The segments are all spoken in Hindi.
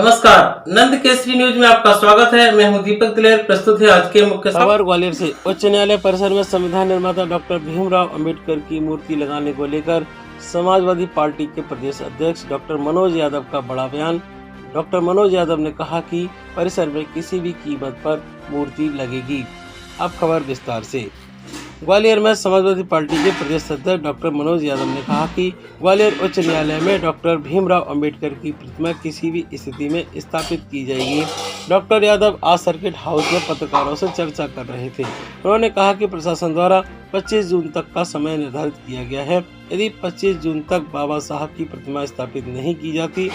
नमस्कार, नंद केसरी न्यूज में आपका स्वागत है। मैं हूं दीपक दिलेर। प्रस्तुत है आज के मुख्य खबर। ग्वालियर से उच्च न्यायालय परिसर में संविधान निर्माता डॉक्टर भीमराव अंबेडकर की मूर्ति लगाने को लेकर समाजवादी पार्टी के प्रदेश अध्यक्ष डॉक्टर मनोज यादव का बड़ा बयान। डॉक्टर मनोज यादव ने कहा कि परिसर में किसी भी कीमत पर मूर्ति लगेगी। अब खबर विस्तार से। ग्वालियर में समाजवादी पार्टी के प्रदेश अध्यक्ष डॉक्टर मनोज यादव ने कहा कि ग्वालियर उच्च न्यायालय में डॉक्टर भीमराव अंबेडकर की प्रतिमा किसी भी स्थिति में स्थापित की जाएगी। डॉक्टर यादव आज सर्किट हाउस में पत्रकारों से चर्चा कर रहे थे। उन्होंने कहा कि प्रशासन द्वारा 25 जून तक का समय निर्धारित किया गया है। यदि 25 जून तक बाबा साहब की प्रतिमा स्थापित नहीं की जाती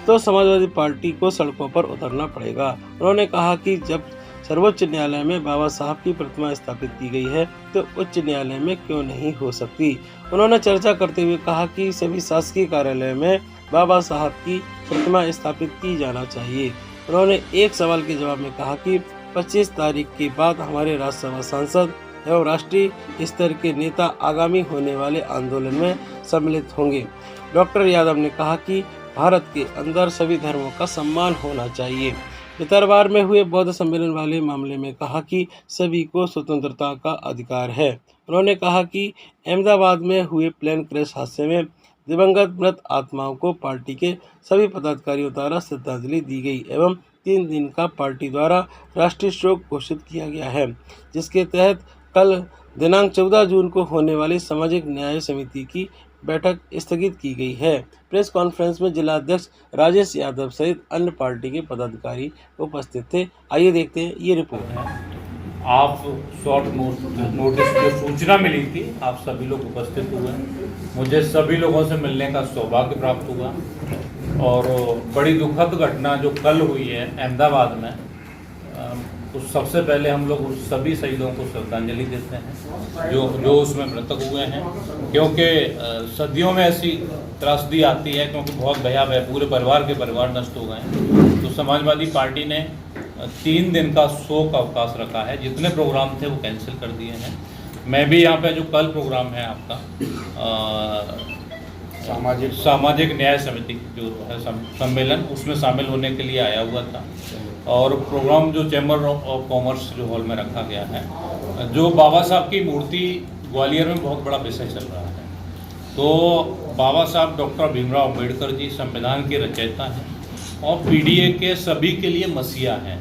तो समाजवादी पार्टी को सड़कों पर उतरना पड़ेगा। उन्होंने कहा कि जब सर्वोच्च न्यायालय में बाबा साहब की प्रतिमा स्थापित की गई है तो उच्च न्यायालय में क्यों नहीं हो सकती। उन्होंने चर्चा करते हुए कहा कि सभी शासकीय कार्यालय में बाबा साहब की प्रतिमा स्थापित की जाना चाहिए। उन्होंने एक सवाल के जवाब में कहा कि 25 तारीख के बाद हमारे राज्यसभा सांसद एवं राष्ट्रीय स्तर के नेता आगामी होने वाले आंदोलन में सम्मिलित होंगे। डॉक्टर यादव ने कहा कि भारत के अंदर सभी धर्मों का सम्मान होना चाहिए। भितरवार में हुए बौद्ध सम्मेलन वाले मामले में कहा कि सभी को स्वतंत्रता का अधिकार है। उन्होंने कहा कि अहमदाबाद में हुए प्लेन क्रैश हादसे में दिवंगत मृत आत्माओं को पार्टी के सभी पदाधिकारियों द्वारा श्रद्धांजलि दी गई एवं 3 दिन का पार्टी द्वारा राष्ट्रीय शोक घोषित किया गया है, जिसके तहत कल दिनांक 14 जून को होने वाली सामाजिक न्याय समिति की बैठक स्थगित की गई है। प्रेस कॉन्फ्रेंस में जिला अध्यक्ष राजेश यादव सहित अन्य पार्टी के पदाधिकारी उपस्थित थे। आइए देखते हैं ये रिपोर्ट है। आप शॉर्ट नोटिस जो सूचना मिली थी, आप सभी लोग उपस्थित हुए। मुझे सभी लोगों से मिलने का सौभाग्य प्राप्त हुआ और बड़ी दुखद घटना जो कल हुई है अहमदाबाद में, तो सबसे पहले हम लोग उस सभी शहीदों को श्रद्धांजलि देते हैं जो उसमें मृतक हुए हैं, क्योंकि सदियों में ऐसी त्रासदी आती है, क्योंकि बहुत भयावह पूरे परिवार के परिवार नष्ट हो गए। तो समाजवादी पार्टी ने 3 दिन का शोक अवकाश रखा है। जितने प्रोग्राम थे वो कैंसिल कर दिए हैं। मैं भी यहाँ पे जो कल प्रोग्राम है आपका सामाजिक न्याय समिति जो है सम्मेलन, उसमें शामिल होने के लिए आया हुआ था और प्रोग्राम जो चैम्बर ऑफ कॉमर्स जो हॉल में रखा गया है, जो बाबा साहब की मूर्ति ग्वालियर में बहुत बड़ा विषय चल रहा है। तो बाबा साहब डॉक्टर भीमराव अंबेडकर जी संविधान के रचयिता हैं और पीडीए के सभी के लिए मसीहा हैं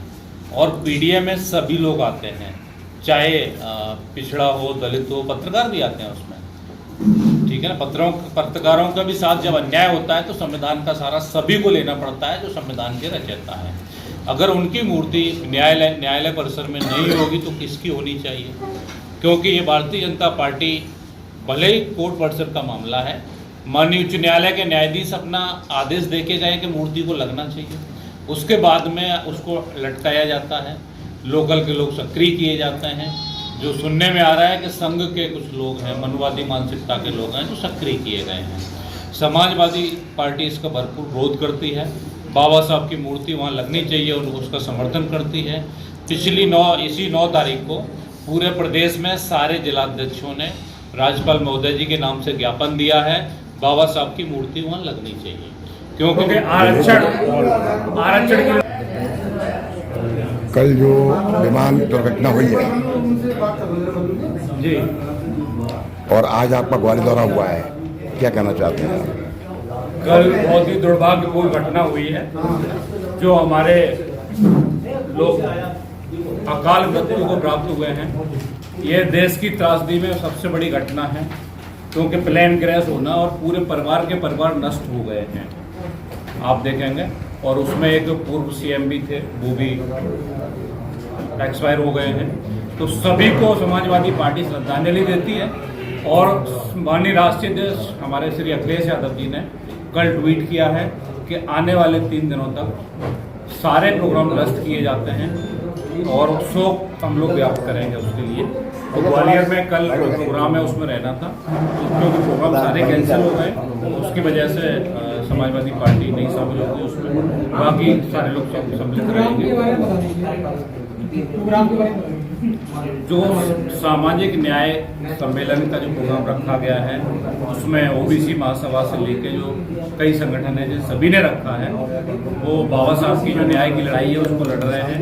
और पीडीए में सभी लोग आते हैं, चाहे पिछड़ा हो, दलित हो, पत्रकार भी आते हैं उसमें, ठीक है ना। पत्रकारों का भी साथ जब अन्याय होता है तो संविधान का सारा सभी को लेना पड़ता है जो संविधान के रचयिता है। अगर उनकी मूर्ति न्यायालय परिसर में नहीं होगी तो किसकी होनी चाहिए, क्योंकि ये भारतीय जनता पार्टी, भले ही कोर्ट परिसर का मामला है, माननीय उच्च न्यायालय के न्यायाधीश अपना आदेश देके गए कि मूर्ति को लगना चाहिए, उसके बाद में उसको लटकाया जाता है, लोकल के लोग सक्रिय किए जाते हैं। जो सुनने में आ रहा है कि संघ के कुछ लोग हैं, मनुवादी मानसिकता के लोग हैं जो सक्रिय किए गए हैं। समाजवादी पार्टी इसका भरपूर विरोध करती है। बाबा साहब की मूर्ति वहाँ लगनी चाहिए और उसका समर्थन करती है। इसी 9 तारीख को पूरे प्रदेश में सारे जिलाध्यक्षों ने राज्यपाल महोदय जी के नाम से ज्ञापन दिया है, बाबा साहब की मूर्ति वहाँ लगनी चाहिए, क्योंकि आरक्षण कल जो विमान दुर्घटना हुई है जी, और आज आपका ग्वालियर दौरा हुआ है, क्या कहना चाहते हैं आप? कल बहुत ही दुर्भाग्यपूर्ण घटना हुई है जो हमारे लोग अकाल मृत्यु को प्राप्त हुए हैं। ये देश की त्रासदी में सबसे बड़ी घटना है, क्योंकि प्लेन क्रैश होना और पूरे परिवार के परिवार नष्ट हो गए हैं, आप देखेंगे। और उसमें एक पूर्व सीएम भी थे, वो भी एक्सपायर हो गए हैं। तो सभी को समाजवादी पार्टी श्रद्धांजलि देती है और माननीय राष्ट्रीय अध्यक्ष हमारे श्री अखिलेश यादव जी ने कल ट्वीट किया है कि आने वाले 3 दिनों तक सारे प्रोग्राम रद्द किए जाते हैं और शोक हम लोग व्याप्त करेंगे उसके लिए। तो ग्वालियर में कल प्रोग्राम है, उसमें रहना था, क्योंकि प्रोग्राम सारे कैंसिल हो गए, उसकी वजह से समाजवादी पार्टी नहीं शामिल होगी उसमें। बाकी सारे लोग सम्मिलित रहेंगे। जो सामाजिक न्याय सम्मेलन का जो प्रोग्राम रखा गया है उसमें ओबीसी महासभा से लेके जो कई संगठन है जो सभी ने रखा है, वो बाबा साहब की जो न्याय की लड़ाई है उसको लड़ रहे हैं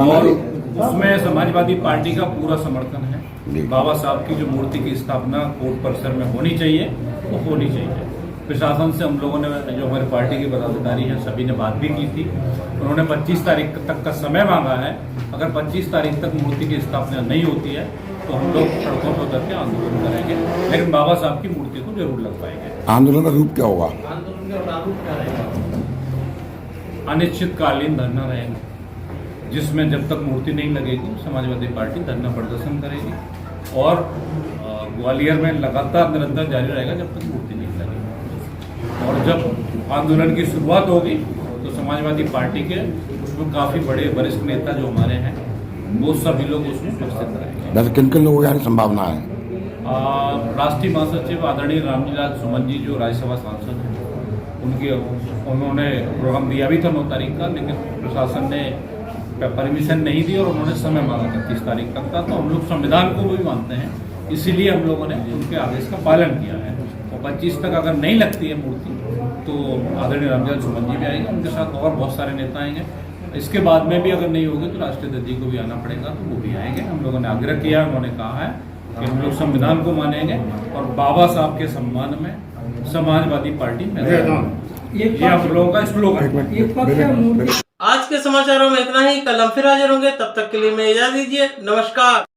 और उसमें समाजवादी पार्टी का पूरा समर्थन है। बाबा साहब की जो मूर्ति की स्थापना कोर्ट परिसर में होनी चाहिए वो होनी चाहिए। प्रशासन से हम लोगों ने, जो हमारी पार्टी के पदाधिकारी हैं, सभी ने बात भी की थी। उन्होंने 25 तारीख तक का समय मांगा है। अगर 25 तारीख तक मूर्ति की स्थापना नहीं होती है तो हम लोग सड़कों पर उतर के आंदोलन करेंगे, लेकिन बाबा साहब की मूर्ति को जरूर लगवाएंगे। आंदोलन का रूप क्या होगा? अनिश्चितकालीन धरना रहेगा, जिसमें जब तक मूर्ति नहीं लगेगी समाजवादी पार्टी धरना प्रदर्शन करेगी और ग्वालियर में लगातार निरंतर जारी रहेगा जब तक मूर्ति नहीं लगेगी। और जब आंदोलन की शुरुआत होगी तो समाजवादी पार्टी के उसमें काफी बड़े वरिष्ठ नेता जो हमारे हैं वो सभी लोग उसमें उपस्थित रहेंगे। वैसे किन किन लोगों की संभावना है? राष्ट्रीय महासचिव आदरणीय रामजीलाल सुमन जी जो राज्यसभा सांसद हैं, उन्होंने प्रोग्राम दिया भी था 9 तारीख का, लेकिन प्रशासन ने परमिशन नहीं दी और उन्होंने समय मांगा 31 तारीख तक का। तो हम लोग संविधान को भी मानते हैं, इसीलिए हम लोगों ने उनके आदेश का पालन किया है। और 25 तक अगर नहीं लगती है मूर्ति तो आदरणीय रामजीलाल सुमन जी भी आएंगे, उनके साथ और बहुत सारे नेता आएंगे। इसके बाद में भी अगर नहीं होगी तो राष्ट्रीय अध्यक्ष जी को भी आना पड़ेगा, तो वो भी आएंगे। हम लोगों ने आग्रह किया, उन्होंने कहा है कि हम लोग संविधान को मानेंगे और बाबा साहब के सम्मान में समाजवादी पार्टी में ये आप लोगों का स्लोगन। आज के समाचारों में इतना ही। कल हम फिर हाजिर होंगे, तब तक के लिए मैं इजाजत दीजिए। नमस्कार।